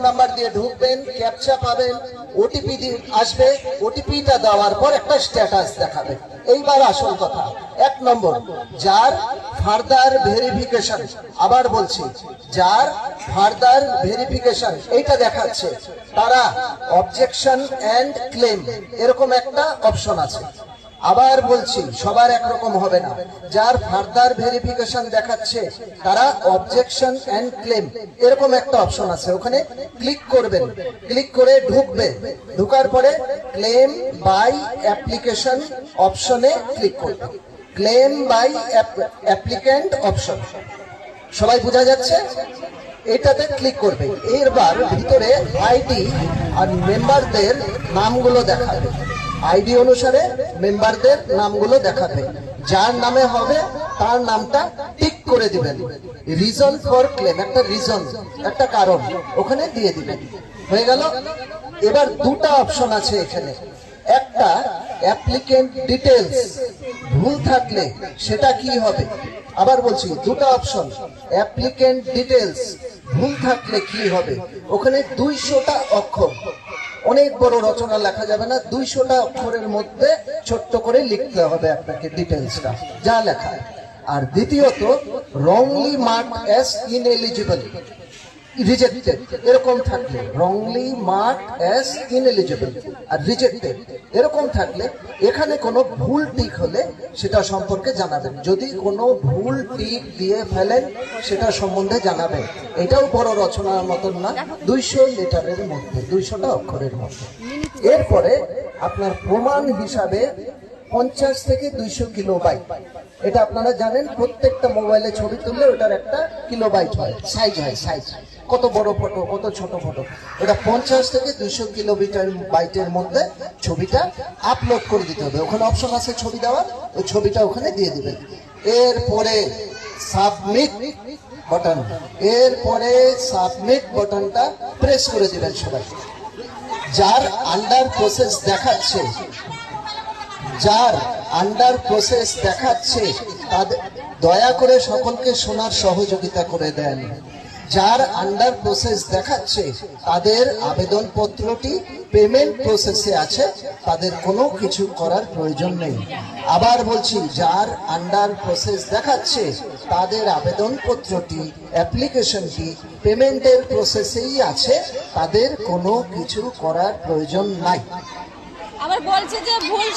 Number দিয়ে ঢুকবেন, captcha পাবেন, ওটিপি আসবে, ওটিপিটা দেওয়ার পর একটা স্ট্যাটাস দেখাবে। এইবার আসল কথা, 1 নম্বর, যার ফার্দার ভেরিফিকেশন, আবার বলছি, যার ফার্দার ভেরিফিকেশন এইটা দেখাচ্ছে, তারা অবজেকশন এন্ড ক্লেম এরকম একটা অপশন আছে। আবার বলছি, সবার একরকম হবে না। যার ফার্দার ভেরিফিকেশন দেখাচ্ছে তারা অবজেকশন এন্ড ক্লেম এরকম একটা অপশন আছে, ওখানে ক্লিক করবেন, ক্লিক করে ঢুকবে, ঢুকার পরে ক্লেম বাই অ্যাপ্লিকেশন অপশনে ক্লিক করবে, ক্লেম বাই অ্যাপ্লিক্যান্ট অপশন। সবাই বোঝা যাচ্ছে? এটাতে ক্লিক করবে। এরবার ভিতরে আইডি আর মেম্বারদের নামগুলো দেখাবে, আইডি অনুসারে মেম্বারদের নামগুলো দেখাবে। যার নামে হবে তার নামটা টিক করে দিবেন। রিজন ফর ক্লেম, একটা রিজন, একটা কারণ ওখানে দিয়ে দিবেন। হয়ে গেল। এবার দুটা অপশন আছে এখানে, একটা অ্যাপ্লিকেন্ট ডিটেলস, ভুল থাকলে সেটা কি হবে। আবার বলছি, দুটো অপশন, অ্যাপ্লিকেন্ট ডিটেলস, ভুল থাকলে কি হবে। ওখানে 200টা অক্ষর, অনেক বড় রচনা লেখা যাবে না, 200টা অক্ষরের মধ্যে ছোট্ট করে লিখতে হবে আপনাকে ডিটেলসটা যা লেখা। আর দ্বিতীয়ত, wrongly marked as ineligible, rejected এরকম থাকলে, রংলি মার্কড অ্যাজ ইনএলিজিবল আর রিজেক্টেড এরকম থাকলে এখানে কোনো ভুল টিক হলে সেটা সম্পর্কে জানাবেন। যদি কোনো ভুল টিক দিয়ে ফেলেন সেটা সম্বন্ধে জানাবেন। এটাও বড় রচনার মতন না, 200 লেটারের মধ্যে, 200টা অক্ষরের মধ্যে। এরপরে আপনার প্রমাণ হিসাবে 50 থেকে 200 কিলোবাইট, এটা আপনারা জানেন, প্রত্যেকটা মোবাইলে ছবি তুললে ওটার একটা কিলোবাইট হয়, সাইজ হয়, সাইজ কত বড় ফটো কত ছোট ফটো, ওটা 50 থেকে 200 কিলোবাইটের মধ্যে ছবিটা আপলোড করে দিতে হবে। ওখানে অপশন আছে ছবি দেওয়ার, ওই ছবিটা ওখানে দিয়ে দিবেন। এরপরে সাবমিট বাটন, এরপরে সাবমিট বাটনটা প্রেস করে দিবেন সবাই। যার আন্ডার প্রসেস দেখাচ্ছে, যার আন্ডার প্রসেস দেখাচ্ছে তাদের দয়া করে সকলকে শোনার সহযোগিতা করে দেন। যার আন্ডার প্রসেস দেখাচ্ছে তাদের আবেদনপত্রটি পেমেন্ট প্রসেসে আছে, তাদের কোনো কিছু করার প্রয়োজন নেই। আবার বলছি, যার আন্ডার প্রসেস দেখাচ্ছে তাদের আবেদনপত্রটি, অ্যাপ্লিকেশনটি পেমেন্টের প্রসেসেই আছে, তাদের কোনো কিছু করার প্রয়োজন নাই। আবার বলছে যে ভুল